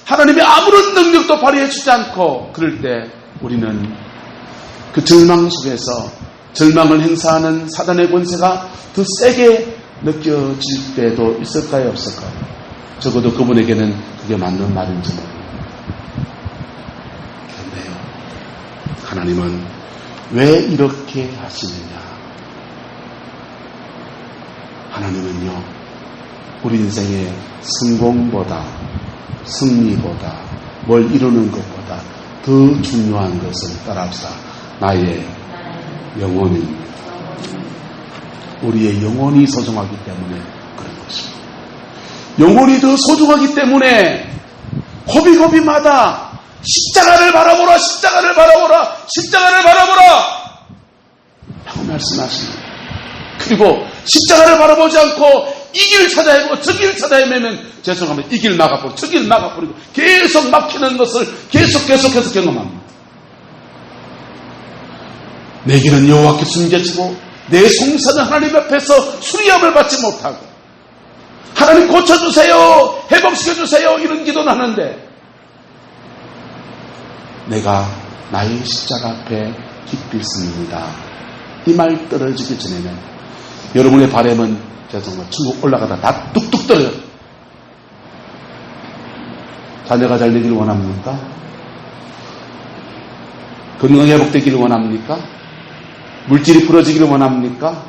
S1: 하나님이 아무런 능력도 발휘해 주지 않고, 그럴 때 우리는 그 절망 속에서 절망을 행사하는 사단의 권세가 더 세게 느껴질 때도 있을까요, 없을까요? 적어도 그분에게는 그게 맞는 말인지 모릅니다. 그런데요, 하나님은 왜 이렇게 하시느냐? 하나님은요, 우리 인생의 성공보다, 승리보다, 뭘 이루는 것보다 더 중요한 것을 따라합시다. 나의 영혼입니다. 우리의 영혼이 소중하기 때문에 그런 것입니다. 영혼이 더 소중하기 때문에 고비고비마다 십자가를 바라보라, 십자가를 바라보라, 십자가를 바라보라 라고 말씀하십니다. 그리고 십자가를 바라보지 않고 이 길 찾아 헤매고 저 길 찾아 헤매면 죄송합니다, 이 길 막아버리고 저 길 막아버리고 계속 막히는 것을 계속해서 경험합니다. 내 길은 여호와께 숨겨지고 내 송사는 하나님 앞에서 수리함을 받지 못하고, 하나님 고쳐주세요, 회복시켜주세요, 이런 기도는 하는데 내가 나의 십자가 앞에 깊이 있습니다, 이 말 떨어지기 전에는 여러분의 바람은 정말 천국 올라가다 다 뚝뚝 떨어져요. 자녀가 잘 되기를 원합니까? 건강이 회복되기를 원합니까? 물질이 풀어지기를 원합니까?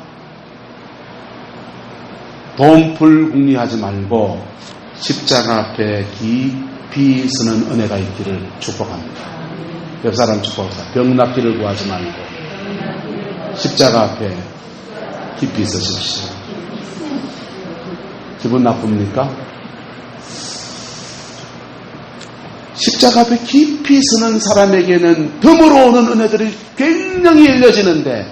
S1: 돈풀궁리하지 말고 십자가 앞에 깊이 서는 은혜가 있기를 축복합니다. 옆 사람 축복합니다. 병 낫기를 구하지 말고 십자가 앞에 깊이 서십시오. 기분 나쁩니까? 십자가 앞에 깊이 서는 사람에게는 덤으로 오는 은혜들이 굉장히 열려지는데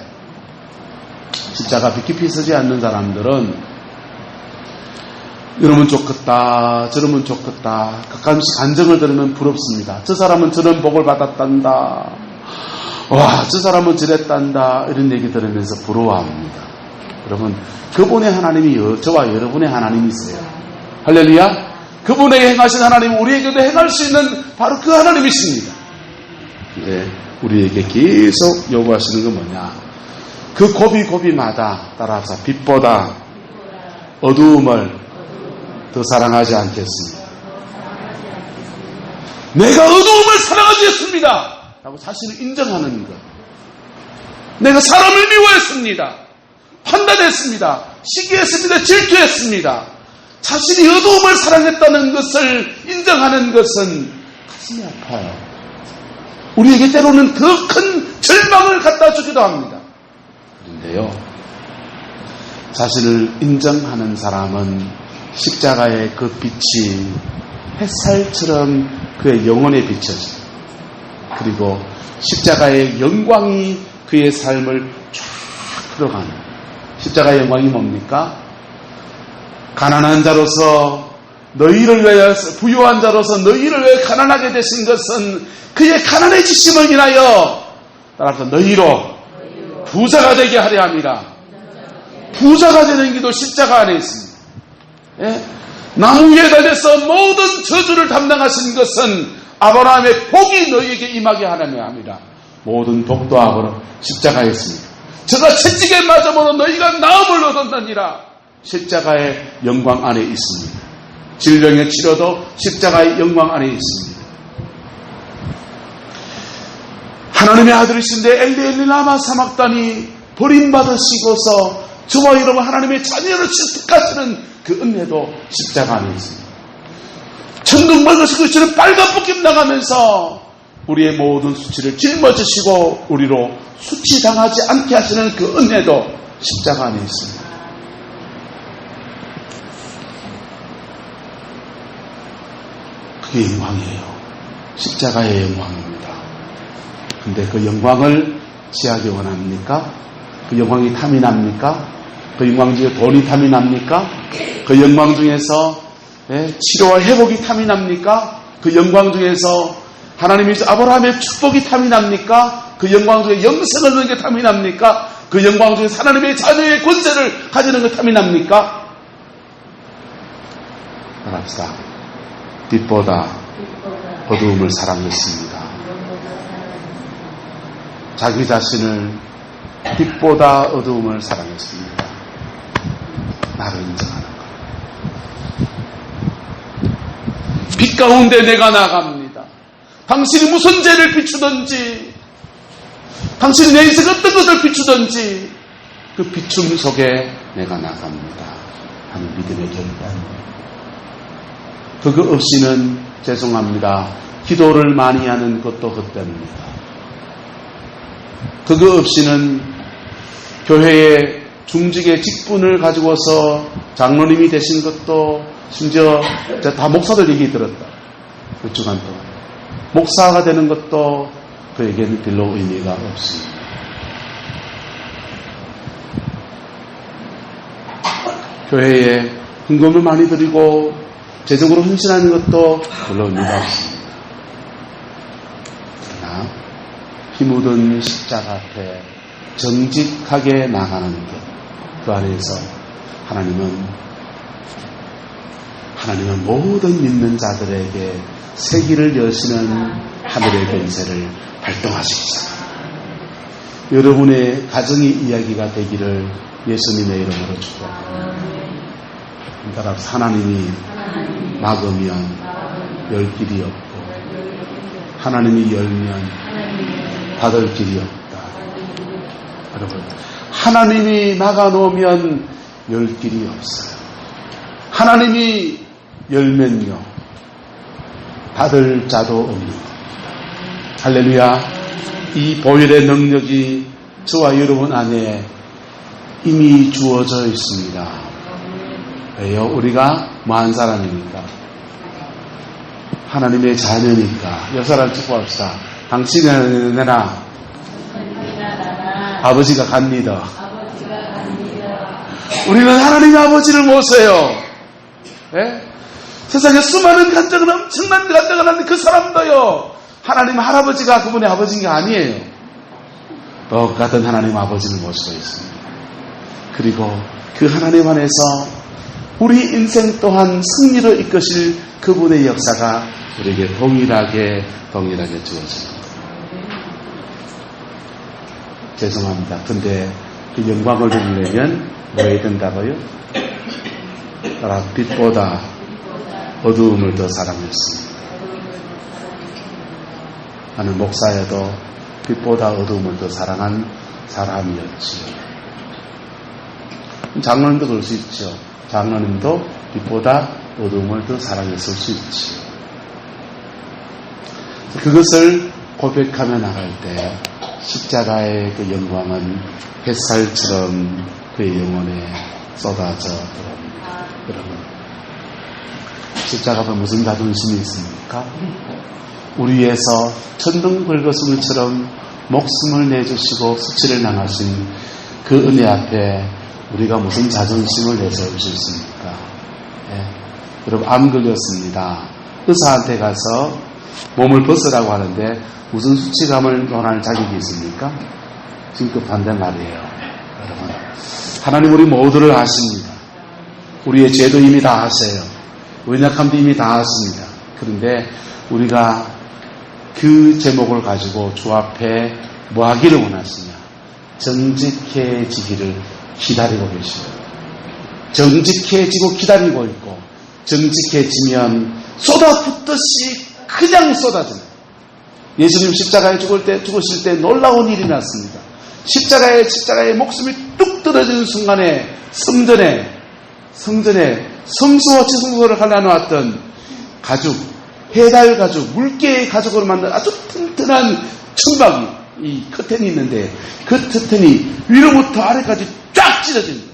S1: 십자가 앞에 깊이 서지 않는 사람들은 이러면 좋겠다 저러면 좋겠다 가끔씩 간증을 들으면 부럽습니다. 저 사람은 저런 복을 받았단다. 와, 저 사람은 저랬단다. 이런 얘기 들으면서 부러워합니다. 여러분, 그분의 하나님이 저와 여러분의 하나님이세요. 할렐루야. 그분에게 행하신 하나님은 우리에게도 행할 수 있는 바로 그 하나님이십니다. 근데 우리에게 계속 요구하시는 건 뭐냐? 그 고비고비마다 따라합시다. 빛보다 어두움을 더 사랑하지 않겠습니다. 내가 어두움을 사랑하지 않습니다 라고 자신을 인정하는 것. 내가 사람을 미워했습니다. 판단했습니다. 시기했습니다. 질투했습니다. 자신이 어두움을 사랑했다는 것을 인정하는 것은 가슴이 아파요. 우리에게 때로는 더 큰 절망을 갖다 주기도 합니다. 그런데요, 자신을 인정하는 사람은 십자가의 그 빛이 햇살처럼 그의 영혼에 비춰집니다. 그리고 십자가의 영광이 그의 삶을 쫙 들어가는. 십자가의 영광이 뭡니까? 가난한 자로서 너희를 위하여, 부유한 자로서 너희를 위하여 가난하게 되신 것은 그의 가난해지심을 인하여 따라서 너희로 부자가 되게 하려 함이라. 부자가 되는 길도 십자가 안에 있습니다. 예? 나무 위에 달려서 모든 저주를 담당하신 것은 아브라함의 복이 너희에게 임하게 하려 함이라. 모든 복도 아브라함 십자가에 있습니다. 저가 채찍에 맞아보는 너희가 나음을 얻었느니라. 십자가의 영광 안에 있습니다. 질병의 치료도 십자가의 영광 안에 있습니다. 하나님의 아들이신데 엘리 라마 사막단이 버림받으시고서 저와 여러분 하나님의 자녀를 취득하시는 그 은혜도 십자가 안에 있습니다. 천둥 벌거서 그처럼 빨간불길 나가면서 우리의 모든 수치를 짊어지시고 우리로 수치당하지 않게 하시는 그 은혜도 십자가 안에 있습니다. 그게 영광이에요. 십자가의 영광입니다. 근데 그 영광을 취하기 원합니까? 그 영광이 탐이 납니까? 그 영광 중에 돈이 탐이 납니까? 그 영광 중에서 치료와 회복이 탐이 납니까? 그 영광 중에서 하나님이 아브라함의 축복이 탐이 납니까? 그 영광 중에 영생을 얻는 게 탐이 납니까? 그 영광 중에서 하나님의 자녀의 권세를 가지는 게 탐이 납니까? 따라합시다. 빛보다 어두움을 사랑했습니다. 자기 자신을 빛보다 어두움을 사랑했습니다. 나를 인정하는 것. 빛 가운데 내가 나갑니다. 당신이 무슨 죄를 비추든지, 당신이 내 인생 어떤 것을 비추든지 그 비춤 속에 내가 나갑니다 하는 믿음의 결단. 그거 없이는 죄송합니다. 기도를 많이 하는 것도 헛됩니다. 그거 없이는 교회의 중직의 직분을 가지고서 장로님이 되신 것도 심지어 다 목사들 얘기 들었다. 몇 주간 동안. 목사가 되는 것도 그에게는 별로 의미가 없습니다. 교회에 헌금을 많이 드리고 재정으로 헌신하는 것도 별로 의미가 없습니다. 그러나 피 묻은 십자가 앞에 정직하게 나가는 것, 그 안에서 하나님은 모든 믿는 자들에게 세기를 여시는 하늘의 권세를 발동하시겠습니다. 여러분의 가정의 이야기가 되기를 예수님의 이름으로 축복합니다. 하나님이 막으면 열 길이 없고 하나님이 열면 닫을 길이 없다. 여러분, 하나님이 막아놓으면 열 길이 없어요. 하나님이 열면요 닫을 자도 없는 겁니다. 할렐루야. 이 보혈의 능력이 저와 여러분 안에 이미 주어져 있습니다. 왜요? 우리가 뭐한 사람입니까? 하나님의 자녀니까. 여사람 축복합시다. 당신은 내나 아버지가 갑니다. 우리는 하나님의 아버지를 모셔요. 네? 세상에 수많은 간증은 엄청난 간증을 하는데 그 사람도요 하나님 할아버지가 그분의 아버지인 게 아니에요. 똑같은 하나님 아버지를 모시고 있습니다. 그리고 그 하나님 안에서 우리 인생 또한 승리를 이끄실 그분의 역사가 우리에게 동일하게 주어집니다. 죄송합니다. 근데 그 영광을 누리려면 뭐 해야 된다고요? 빛보다 어두움을 더 사랑했습니다. 나는 목사여도 빛보다 어두움을 더 사랑한 사람이었지요. 장로님도 그럴 수 있죠. 장로님도 빛보다 어두움을 더 사랑했을 수 있지요. 그것을 고백하며 나갈 때 십자가의 그 영광은 햇살처럼 그의 영혼에 쏟아져 들어옵니다. 여러분, 십자가 앞에 무슨 자존심이 있습니까? 우리 위해서 천둥 긁어스물처럼 목숨을 내주시고 수치를 당하신 그 은혜 앞에 우리가 무슨 자존심을 내세울 수 있습니까? 예. 여러분, 암 걸렸습니다. 의사한테 가서 몸을 벗으라고 하는데 무슨 수치감을 논할 자격이 있습니까? 지금 급한데 말이에요. 여러분, 하나님 우리 모두를 아십니다. 우리의 죄도 이미 다 아세요. 연약함도 이미 다 아십니다. 그런데 우리가 그 제목을 가지고 주 앞에 뭐 하기를 원하시냐? 정직해지기를 기다리고 계십니다. 정직해지고 기다리고 있고, 정직해지면 쏟아붓듯이 그냥 쏟아집니다. 예수님 십자가에 죽으실 때 놀라운 일이 났습니다. 십자가에 목숨이 뚝 떨어지는 순간에 성전에 성수와 지성소를 갈라놓았던 가죽, 해달 가죽, 물개의 가죽으로 만든 아주 튼튼한 천막이, 이 커튼이 있는데 그 커튼이 위로부터 아래까지 쫙 찢어집니다.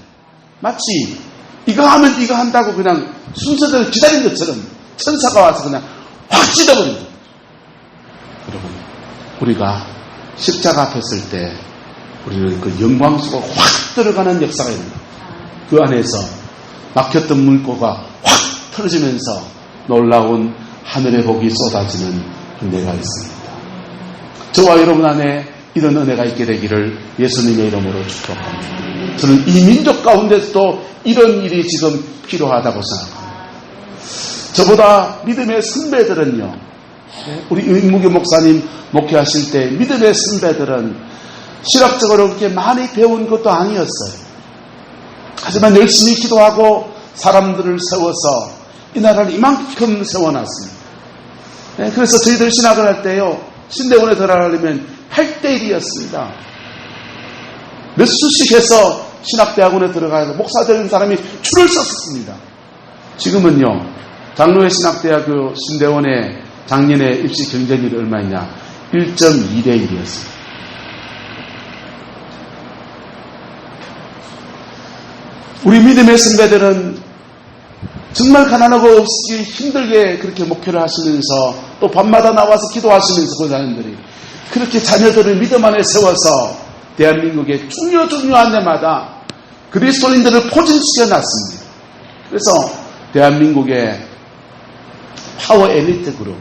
S1: 마치 이거 하면 이거 한다고 그냥 순서대로 기다린 것처럼 천사가 와서 그냥 확 찢어버립니다. 여러분, 우리가 십자가 앞에 설 때 우리는 그 영광 속으로 확 들어가는 역사가 있는 거예요. 그 안에서 막혔던 물고가 확 틀어지면서 놀라운 하늘의 복이 쏟아지는 은혜가 있습니다. 저와 여러분 안에 이런 은혜가 있게 되기를 예수님의 이름으로 축복합니다. 저는 이 민족 가운데서도 이런 일이 지금 필요하다고 생각합니다. 저보다 믿음의 선배들은요, 우리 임무교 목사님 목회하실 때 믿음의 선배들은 실학적으로 그렇게 많이 배운 것도 아니었어요. 하지만 열심히 기도하고 사람들을 세워서 이 나라를 이만큼 세워놨습니다. 그래서 저희들 신학을 할 때요, 신대원에 들어가려면 8대1이었습니다. 몇 수씩 해서 신학대학원에 들어가서 목사 되는 사람이 줄을 섰습니다. 지금은요, 장로회 신학대학교 신대원의 작년에 입시 경쟁률이 얼마냐? 1.2대1이었습니다. 우리 믿음의 선배들은 정말 가난하고 없이 힘들게 그렇게 목회를 하시면서 또 밤마다 나와서 기도하시면서 그 자녀들이 그렇게 자녀들을 믿음 안에 세워서 대한민국의 중요한 데마다 그리스도인들을 포진시켜 놨습니다. 그래서 대한민국의 파워 엘리트 그룹,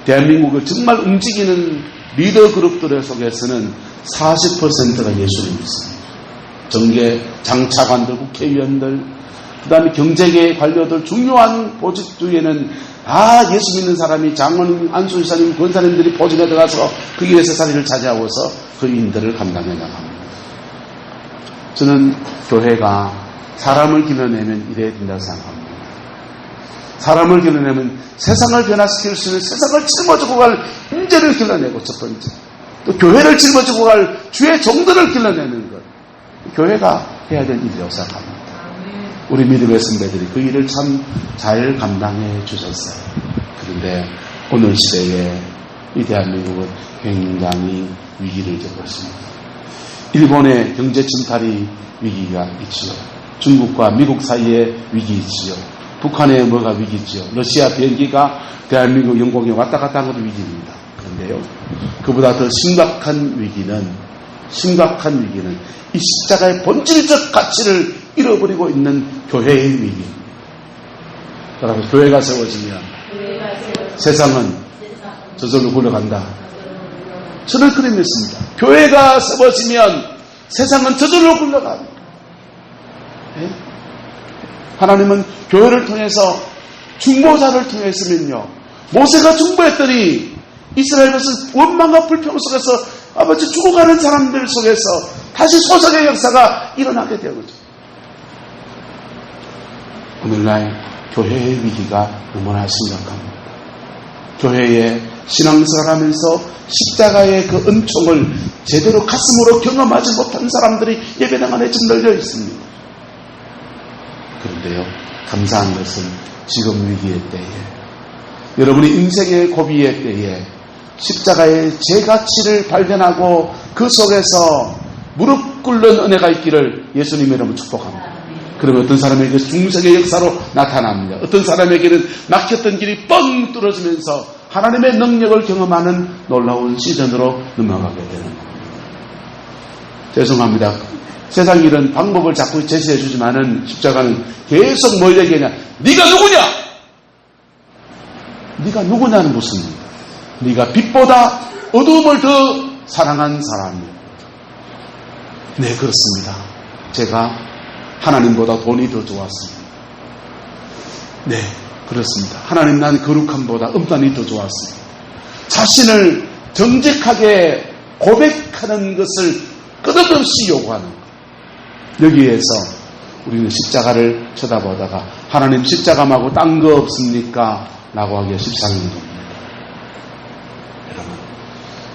S1: 대한민국을 정말 움직이는 리더 그룹들 속에서는 40%가 예수를 믿습니다. 정계, 장차관들, 국회의원들, 그 다음에 경제계 관료들, 중요한 보직 중에는 예수 믿는 사람이 장로님, 안수사님, 권사님들이 보직에 들어가서 그 위에서 자리를 차지하고서 그 인들을 감당해 나갑니다. 저는 교회가 사람을 길러내면 이래야 된다고 생각합니다. 사람을 길러내면 세상을 변화시킬 수 있는 세상을 짊어지고 갈 인재를 길러내고, 첫 번째 또 교회를 짊어지고 갈 주의 종들을 길러내는 것, 교회가 해야 될 일이라고 생각합니다. 우리 믿음의 선배들이 그 일을 참 잘 감당해 주셨어요. 그런데 오늘 시대에 이 대한민국은 굉장히 위기를 겪고 있습니다. 일본의 경제 침탈이 위기가 있지요. 중국과 미국 사이에 위기 있지요. 북한에 뭐가 위기지요. 러시아 비행기가 대한민국 영공에 왔다 갔다 한 것도 위기입니다. 그런데요, 그보다 더 심각한 위기는 이 십자가의 본질적 가치를 잃어버리고 있는 교회의 위기입니다. 여러분, 교회가 세워지면 세상은 저절로 굴러간다. 저는 그렇게 믿습니다. 교회가 세워지면 세상은 저절로 굴러갑니다. 네? 하나님은 교회를 통해서 중보자를 통했으면요, 모세가 중보했더니 이스라엘 백성 원망과 불평 속에서 아버지 죽어가는 사람들 속에서 다시 소석의 역사가 일어나게 되는 거죠. 오늘날 교회의 위기가 너무나 심각합니다. 교회에 신앙생활하면서 십자가의 그 은총을 제대로 가슴으로 경험하지 못한 사람들이 예배당 안에 좀 널려 있습니다. 그런데요, 감사한 것은 지금 위기의 때에, 여러분이 인생의 고비의 때에 십자가의 제 가치를 발견하고 그 속에서 무릎 꿇는 은혜가 있기를 예수님의 이름으로 축복합니다. 그러면 어떤 사람에게 중생의 역사로 나타납니다. 어떤 사람에게는 막혔던 길이 뻥 뚫어지면서 하나님의 능력을 경험하는 놀라운 시즌으로 넘어가게 되는 겁니다. 죄송합니다. 세상 일은 방법을 자꾸 제시해 주지만은 십자가는 계속 뭘 얘기하냐? 네가 누구냐? 네가 누구냐는 묻습니다. 네가 빛보다 어두움을 더 사랑한 사람이에요. 네, 그렇습니다. 제가 하나님보다 돈이 더 좋았습니다. 네, 그렇습니다. 하나님, 난 거룩함보다 음란이 더 좋았습니다. 자신을 정직하게 고백하는 것을 끝없이 요구하는 것. 여기에서 우리는 십자가를 쳐다보다가 하나님 십자가 말고 딴 거 없습니까? 라고 하기가 십상인 겁니다. 여러분,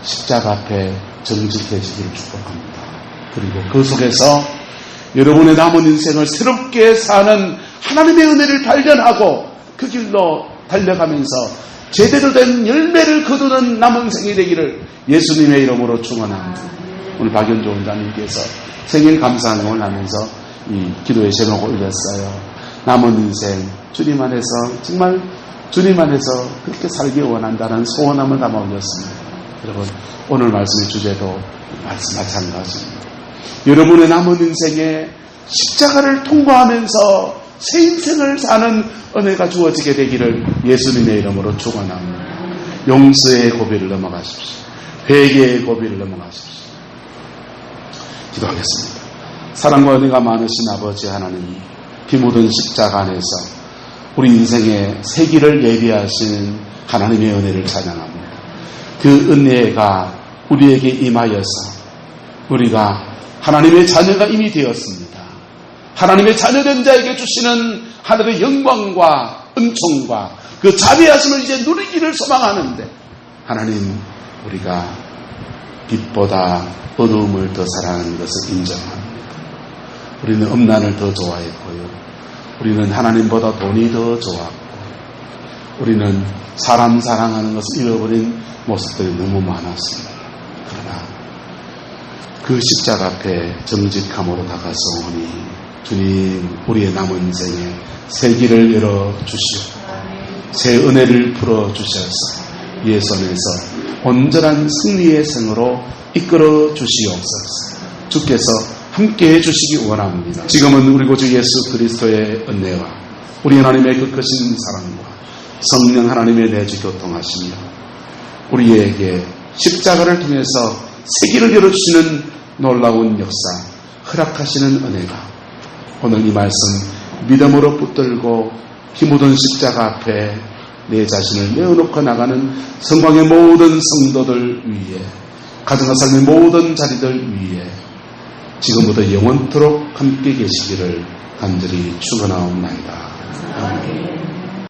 S1: 십자가 앞에 정직해지기를 축복합니다. 그리고 그 속에서 여러분의 남은 인생을 새롭게 사는 하나님의 은혜를 발견하고 그 길로 달려가면서 제대로 된 열매를 거두는 남은 생이 되기를 예수님의 이름으로 축원합니다. 오늘 박연조 원장님께서 생일 감사항을 하면서 이 기도의 제목을 올렸어요. 남은 인생 주님 안에서, 정말 주님 안에서 그렇게 살기 원한다는 소원함을 담아 올렸습니다. 여러분, 오늘 말씀의 주제도 마찬가지입니다. 여러분의 남은 인생에 십자가를 통과하면서 새 인생을 사는 은혜가 주어지게 되기를 예수님의 이름으로 축원합니다. 용서의 고비를 넘어가십시오. 회개의 고비를 넘어가십시오. 기도하겠습니다. 사랑과 은혜가 많으신 아버지 하나님, 피 묻은 십자가 안에서 우리 인생의 새 길을 예비하신 하나님의 은혜를 찬양합니다. 그 은혜가 우리에게 임하여서 우리가 하나님의 자녀가 이미 되었습니다. 하나님의 자녀된 자에게 주시는 하늘의 영광과 은총과 그 자비하심을 이제 누리기를 소망하는데, 하나님, 우리가 빛보다 어두움을 더 사랑하는 것을 인정합니다. 우리는 음란을 더 좋아했고요. 우리는 하나님보다 돈이 더 좋았고, 우리는 사람 사랑하는 것을 잃어버린 모습들이 너무 많았습니다. 그러나 그 십자가 앞에 정직함으로 다가서오니 주님, 우리의 남은 인생에 새 길을 열어주시옵고 새 은혜를 풀어주셔서 예수 안에서 온전한 승리의 생으로 이끌어 주시옵소서. 주께서 함께해 주시기 원합니다. 지금은 우리 구주 예수 그리스도의 은혜와 우리 하나님의 그 크신 사랑과 성령 하나님의 내주 교통하시며 우리에게 십자가를 통해서 새 길을 열어주시는 놀라운 역사 허락하시는 은혜가 오늘 이 말씀 믿음으로 붙들고 피 묻은 십자가 앞에 내 자신을 내어놓고 나가는 성광의 모든 성도들 위에, 가정과 삶의 모든 자리들 위에 지금부터 영원토록 함께 계시기를 간절히 축원하옵나이다. 아멘.